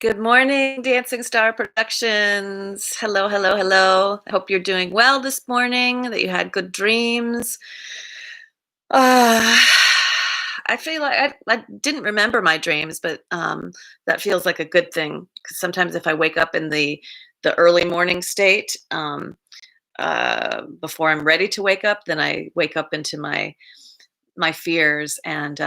Good morning, Dancingstar Productions. Hello, hello, hello. I hope you're doing well this morning, that you had good dreams. Uh, I feel like I didn't remember my dreams, but that feels like a good thing because sometimes if I wake up in the early morning state, before I'm ready to wake up, then I wake up into my fears, and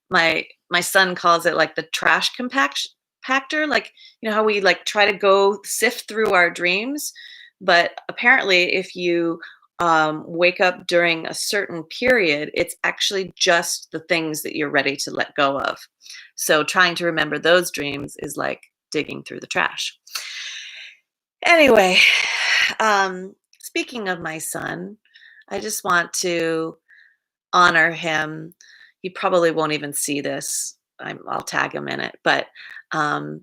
my son calls it like the trash compaction compactor, like, how we like try to go sift through our dreams, but apparently if you wake up during a certain period, it's actually just the things that you're ready to let go of. So trying to remember those dreams is like digging through the trash. Anyway, speaking of my son, I just want to honor him. He probably won't even see this. I'll tag him in it, but um,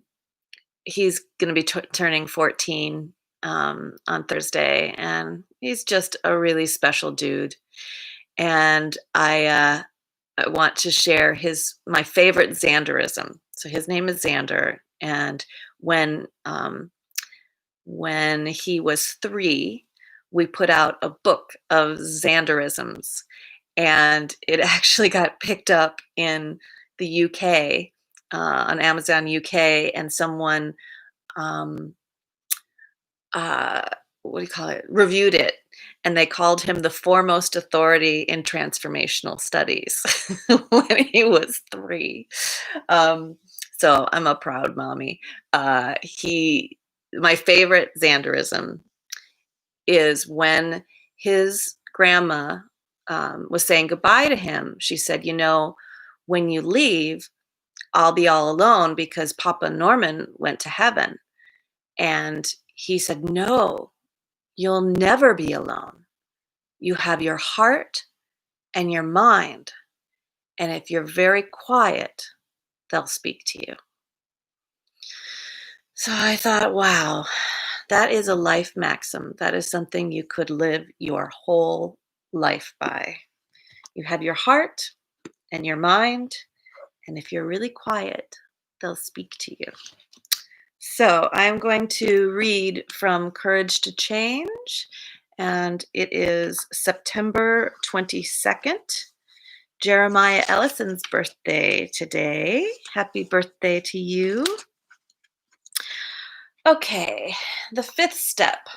he's going to be turning 14 on Thursday, and he's just a really special dude. And I want to share my favorite Xanderism. So his name is Xander, and when um, when he was 3, we put out a book of Xanderisms, and it actually got picked up in the UK, on Amazon UK, and someone, um, uh, what do you call it? Reviewed it, and they called him the foremost authority in transformational studies when he was 3. Um, so I'm a proud mommy. My favorite Xanderism is when his grandma was saying goodbye to him. She said, when you leave, I'll be all alone because Papa Norman went to heaven. And he said, no, you'll never be alone. You have your heart and your mind. And if you're very quiet, they'll speak to you. So I thought, wow, that is a life maxim. That is something you could live your whole life by. You have your heart and your mind, and if you're really quiet, they'll speak to you. So I'm going to read from Courage to Change, and it is September 22nd. Jeremiah Ellison's birthday today. Happy birthday to you. Okay, the fifth step.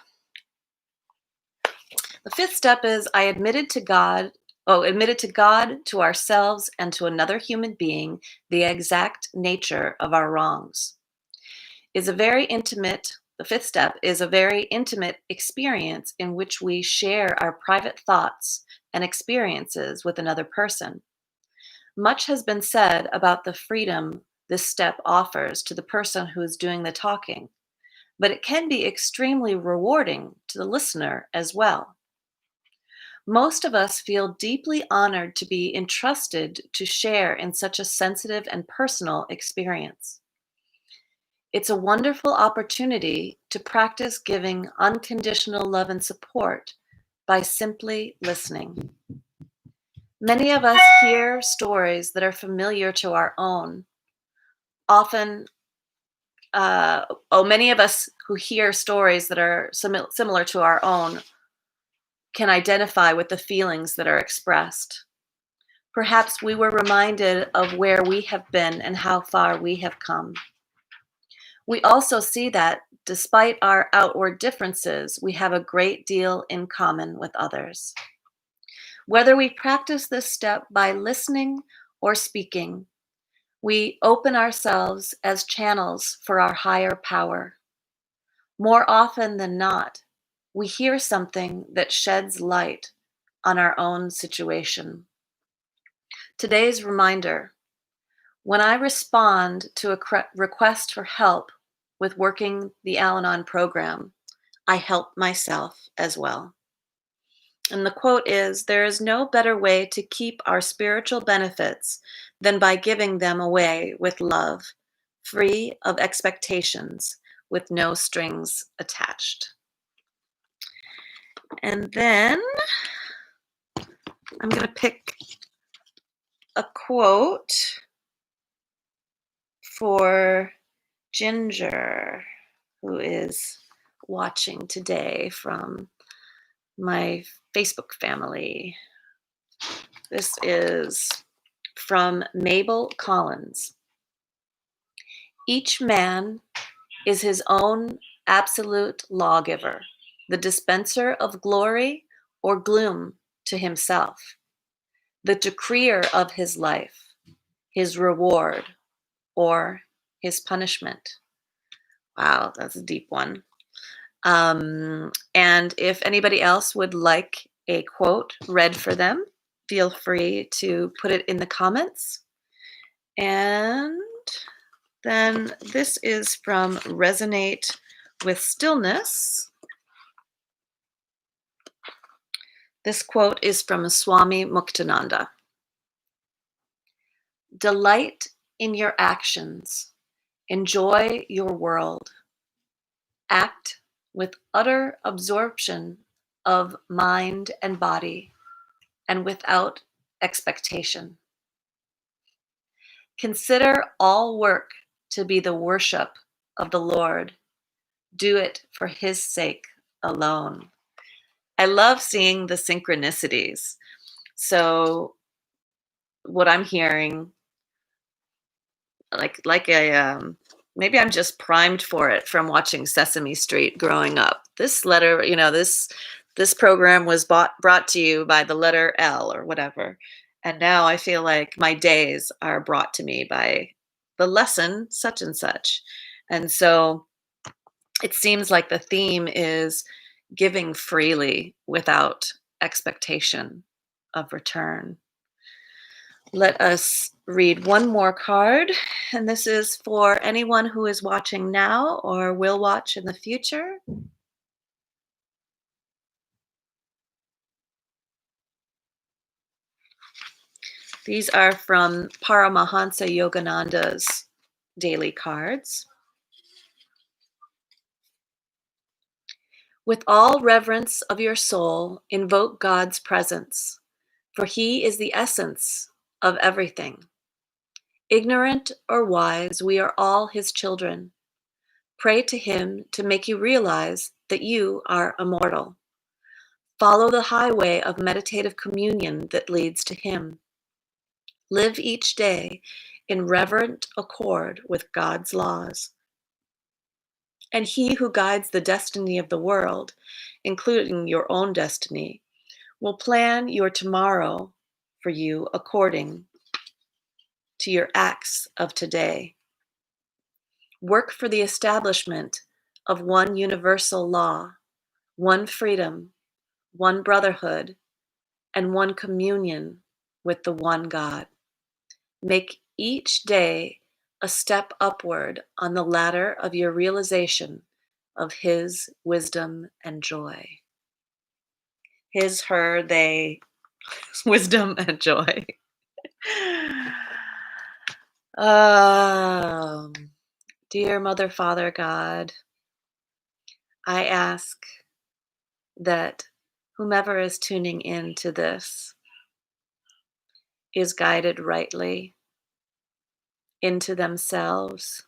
The fifth step is I admitted to God, to ourselves, and to another human being the exact nature of our wrongs. The fifth step is a very intimate experience in which we share our private thoughts and experiences with another person. Much has been said about the freedom this step offers to the person who is doing the talking, but it can be extremely rewarding to the listener as well. Most of us feel deeply honored to be entrusted to share in such a sensitive and personal experience. It's a wonderful opportunity to practice giving unconditional love and support by simply listening. Many of us hear stories that are familiar to our own. Many of us who hear stories that are similar to our own can identify with the feelings that are expressed. Perhaps we were reminded of where we have been and how far we have come. We also see that, despite our outward differences, we have a great deal in common with others. Whether we practice this step by listening or speaking, we open ourselves as channels for our higher power. More often than not, we hear something that sheds light on our own situation. Today's reminder: when I respond to a request for help with working the Al Anon program, I help myself as well. And the quote is, there is no better way to keep our spiritual benefits than by giving them away with love, free of expectations, with no strings attached. And then I'm going to pick a quote for Ginger, who is watching today from my Facebook family. This is from Mabel Collins. Each man is his own absolute lawgiver, the dispenser of glory or gloom to himself, the decreer of his life, his reward, or his punishment. Wow, that's a deep one. And if anybody else would like a quote read for them, feel free to put it in the comments. And then this is from Resonate with Stillness. This quote is from Swami Muktananda. Delight in your actions. Enjoy your world. Act with utter absorption of mind and body and without expectation. Consider all work to be the worship of the Lord. Do it for his sake alone. I love seeing the synchronicities. So what I'm hearing, like maybe I'm just primed for it from watching Sesame Street growing up. This letter, this program was brought to you by the letter L or whatever. And now I feel like my days are brought to me by the lesson such and such. And so it seems like the theme is giving freely without expectation of return. Let us read one more card, and this is for anyone who is watching now or will watch in the future. These are from Paramahansa Yogananda's daily cards. With all reverence of your soul, invoke God's presence, for he is the essence of everything. Ignorant or wise, we are all his children. Pray to him to make you realize that you are immortal. Follow the highway of meditative communion that leads to him. Live each day in reverent accord with God's laws. And he who guides the destiny of the world, including your own destiny, will plan your tomorrow for you according to your acts of today. Work for the establishment of one universal law, one freedom, one brotherhood, and one communion with the one God. Make each day a step upward on the ladder of your realization of his wisdom and joy. His, her, they, wisdom and joy. Um, Dear Mother, Father, God, I ask that whomever is tuning in to this is guided rightly into themselves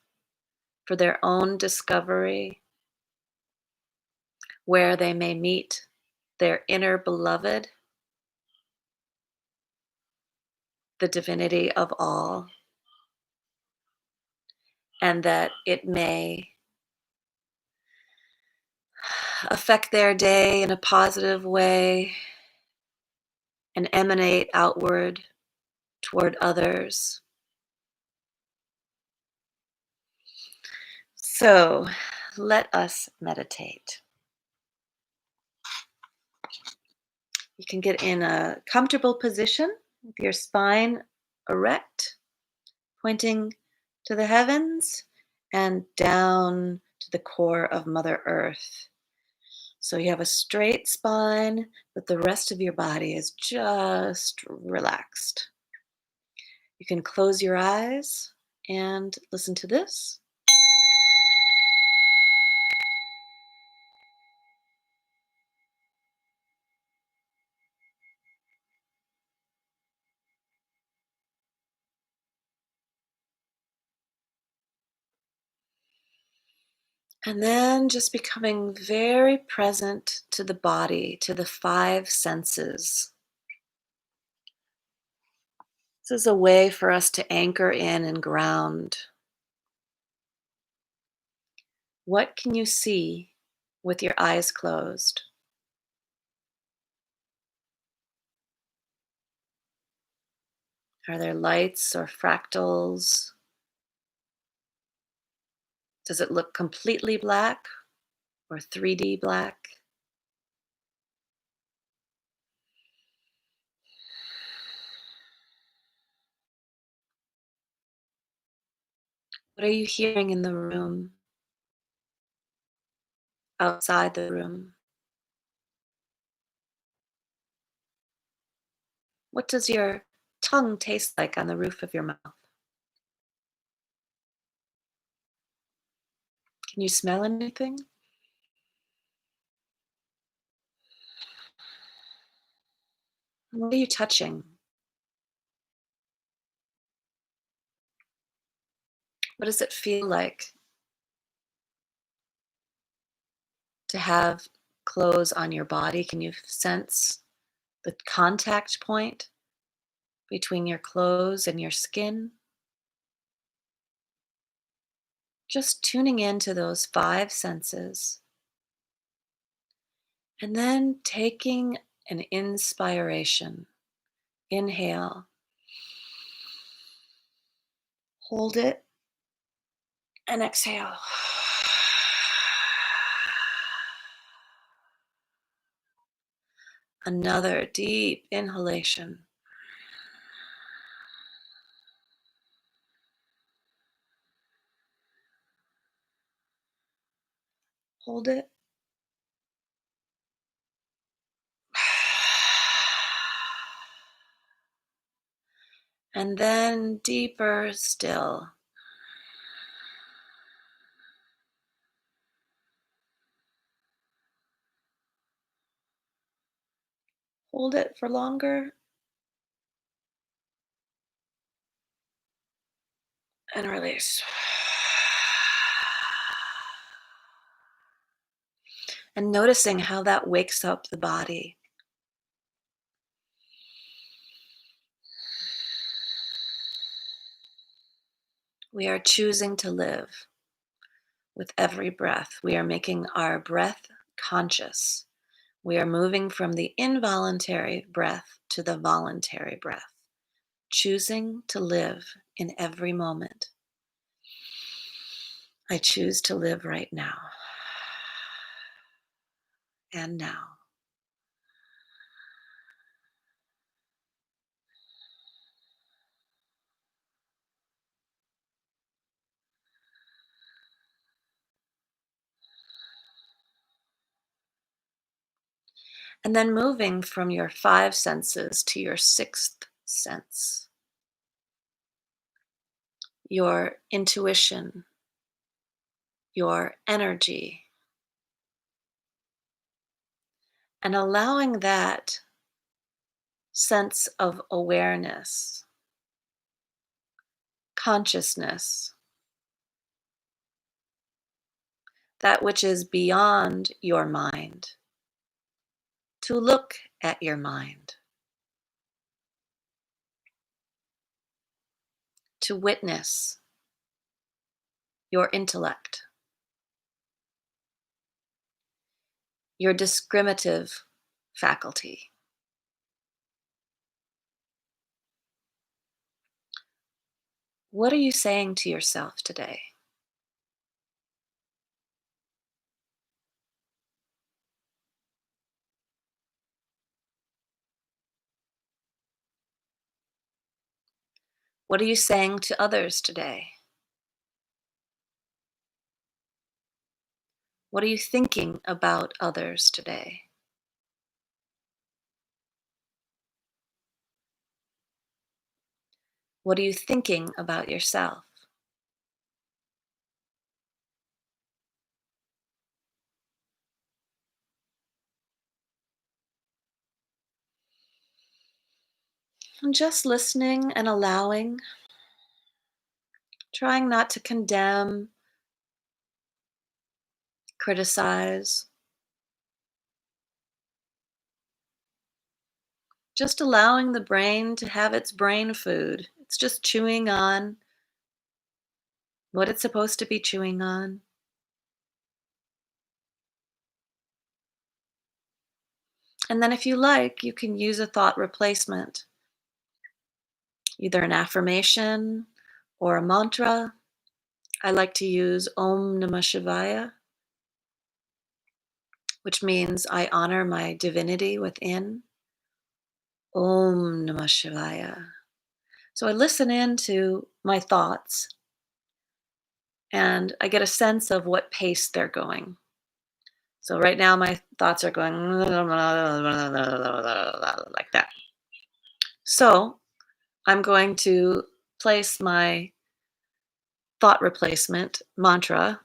for their own discovery, where they may meet their inner beloved, the divinity of all, and that it may affect their day in a positive way and emanate outward toward others. So let us meditate. You can get in a comfortable position with your spine erect, pointing to the heavens and down to the core of Mother Earth. So you have a straight spine, but the rest of your body is just relaxed. You can close your eyes and listen to this. And then just becoming very present to the body, to the five senses. This is a way for us to anchor in and ground. What can you see with your eyes closed? Are there lights or fractals? Does it look completely black or 3D black? What are you hearing in the room, outside the room? What does your tongue taste like on the roof of your mouth? Can you smell anything? What are you touching? What does it feel like to have clothes on your body? Can you sense the contact point between your clothes and your skin? Just tuning into those five senses and then taking an inspiration. Inhale, hold it, and exhale. Another deep inhalation. Hold it. And then deeper still. Hold it for longer and release. And noticing how that wakes up the body. We are choosing to live with every breath. We are making our breath conscious. We are moving from the involuntary breath to the voluntary breath, choosing to live in every moment. I choose to live right now and now. And then moving from your five senses to your sixth sense, your intuition, your energy, and allowing that sense of awareness, consciousness, that which is beyond your mind, to look at your mind, to witness your intellect, your discriminative faculty. What are you saying to yourself today? What are you saying to others today? What are you thinking about others today? What are you thinking about yourself? And just listening and allowing, trying not to condemn, criticize, just allowing the brain to have its brain food. It's just chewing on what it's supposed to be chewing on. And then, if you like, you can use a thought replacement, either an affirmation or a mantra. I like to use Om Namah Shivaya, which means I honor my divinity within. Om Namah Shivaya. So I listen in to my thoughts and I get a sense of what pace they're going. So right now my thoughts are going like that. So I'm going to place my thought replacement mantra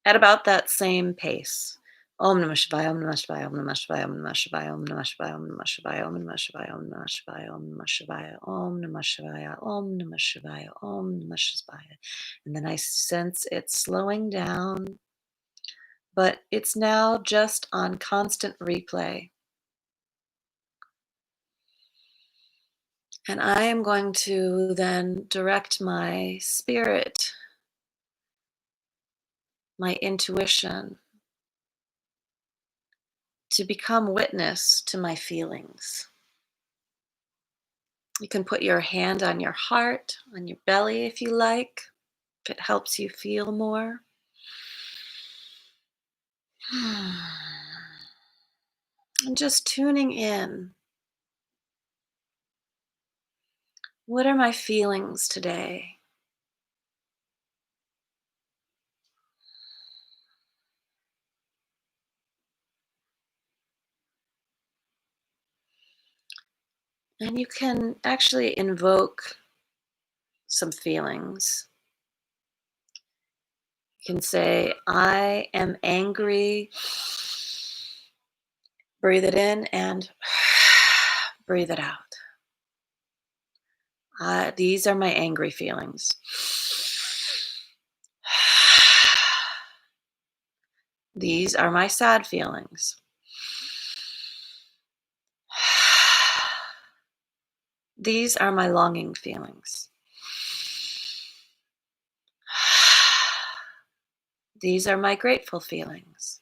at about that same pace. Om Namah Shivaya, Om Namah Shivaya, Om Namah Shivaya, Om Namah Shivaya, Om Namah Shivaya, Om Namah Shivaya, Om Namah Shivaya, Om Namah Shivaya, Om Namah Shivaya, Om Namah Shivaya, Om Namah Shivaya, Om Namah Shivaya. And then I sense it slowing down, but it's now just on constant replay. And I am going to then direct my spirit, my intuition, to become witness to my feelings. You can put your hand on your heart, on your belly if you like, if it helps you feel more. And just tuning in. What are my feelings today? And you can actually invoke some feelings. You can say, I am angry. Breathe it in and breathe it out. These are my angry feelings. These are my sad feelings. These are my longing feelings. These are my grateful feelings.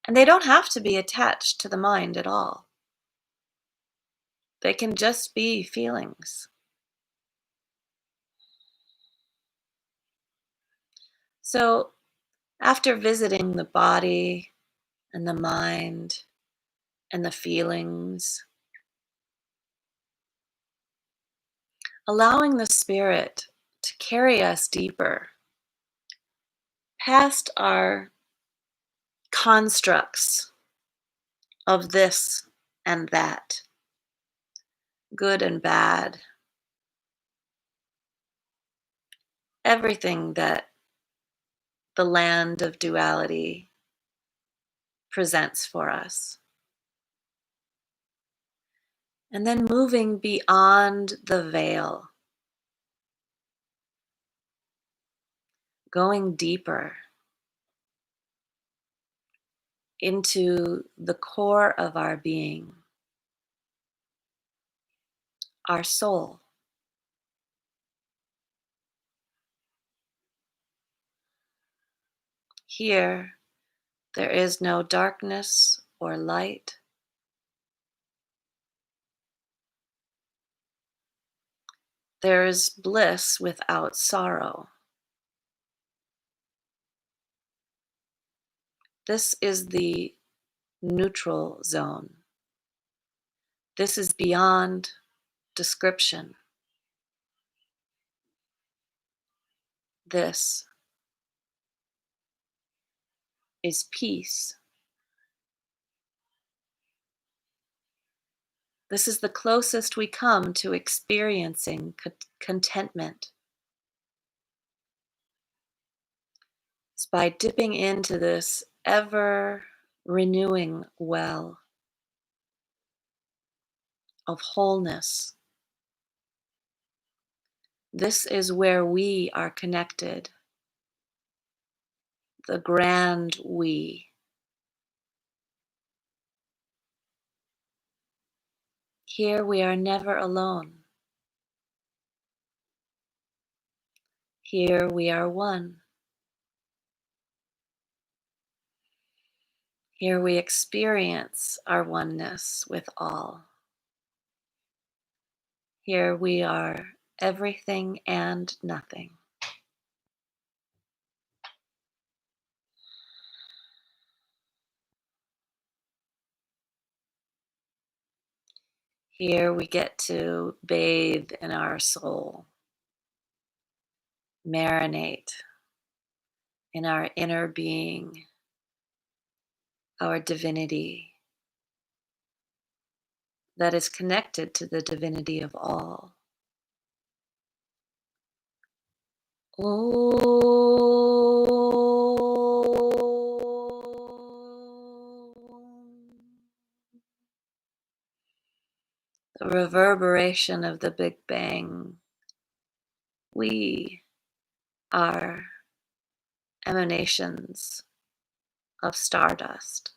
And they don't have to be attached to the mind at all. They can just be feelings. So, after visiting the body and the mind and the feelings, allowing the spirit to carry us deeper past our constructs of this and that, good and bad, everything that the land of duality presents for us. And then moving beyond the veil, going deeper into the core of our being, our soul. Here, there is no darkness or light. There is bliss without sorrow. This is the neutral zone. This is beyond description. This is peace. This is the closest we come to experiencing contentment. It's by dipping into this ever renewing well of wholeness, This is where we are connected, the grand we. Here we are never alone. Here we are one. Here we experience our oneness with all. Here we are everything and nothing. Here we get to bathe in our soul, marinate in our inner being, our divinity that is connected to the divinity of all. The reverberation of the Big Bang. We are emanations of stardust.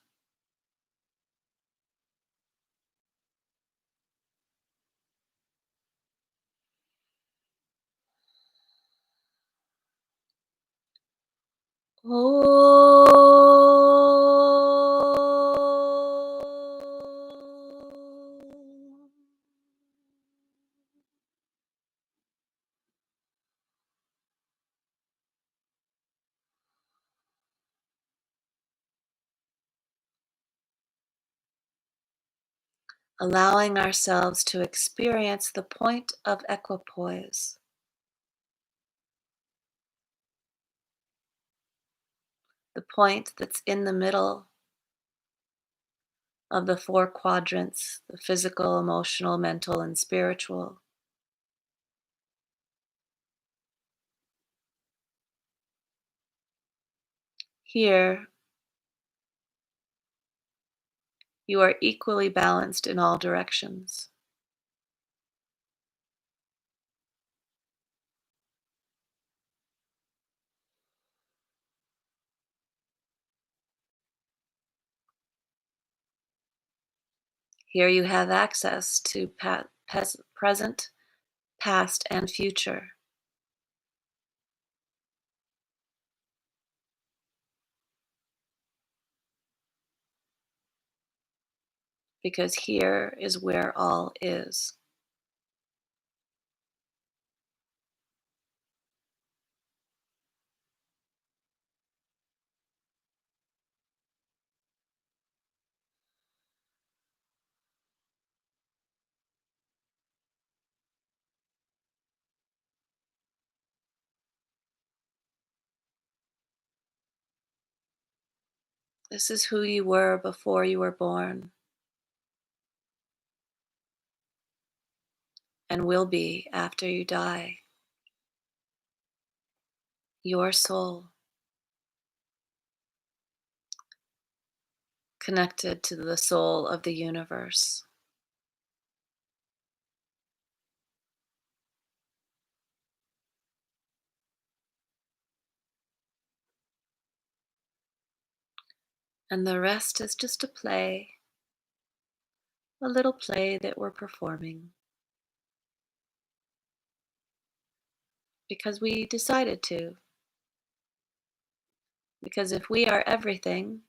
Allowing ourselves to experience the point of equipoise, the point that's in the middle of the four quadrants, the physical, emotional, mental, and spiritual. Here, you are equally balanced in all directions. Here you have access to present, past, and future, because here is where all is. This is who you were before you were born and will be after you die. Your soul, connected to the soul of the universe. And the rest is just a play, a little play that we're performing because we decided to. Because if we are everything,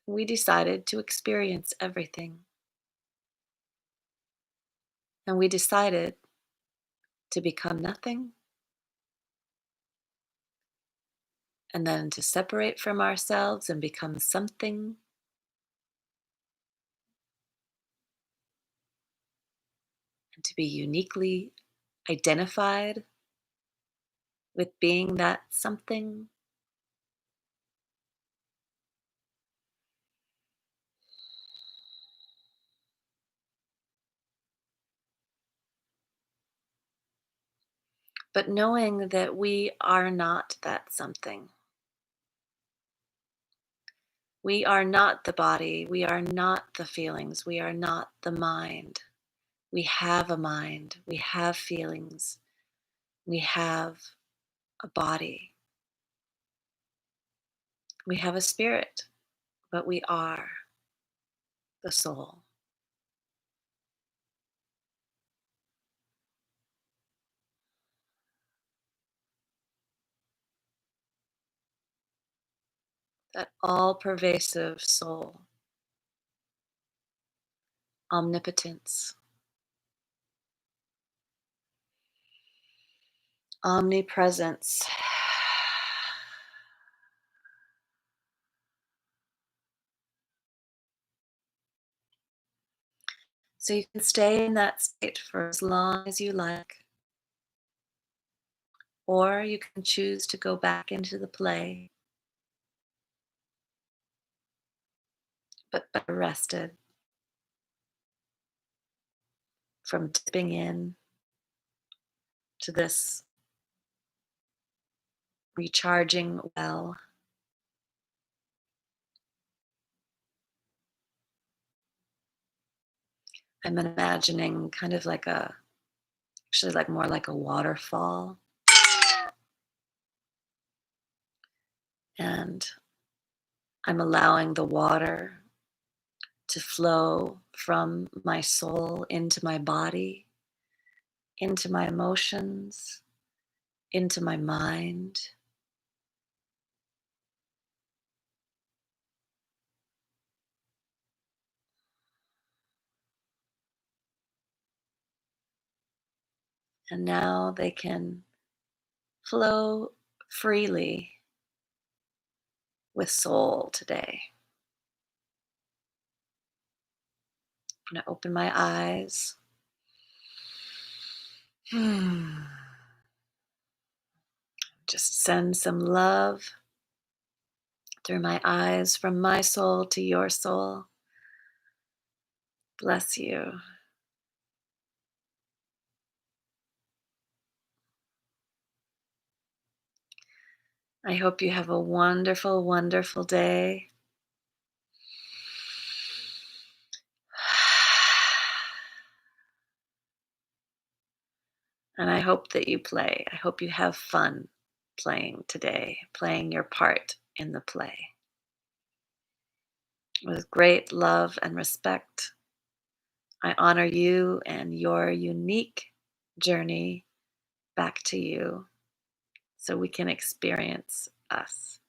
we decided to experience everything. And we decided to become nothing and then to separate from ourselves and become something and to be uniquely identified with being that something. But knowing that we are not that something. We are not the body. We are not the feelings. We are not the mind. We have a mind. We have feelings. We have a body, we have a spirit, but we are the soul. That all pervasive soul, omnipotence, omnipresence. So you can stay in that state for as long as you like, or you can choose to go back into the play, but better rested from dipping in to this recharging well. I'm imagining kind of like actually like more like a waterfall. And I'm allowing the water to flow from my soul into my body, into my emotions, into my mind. And now they can flow freely with soul today. I'm going to open my eyes. Just send some love through my eyes from my soul to your soul. Bless you. I hope you have a wonderful, wonderful day. And I hope that you play. I hope you have fun playing today, playing your part in the play. With great love and respect, I honor you and your unique journey back to you so we can experience us.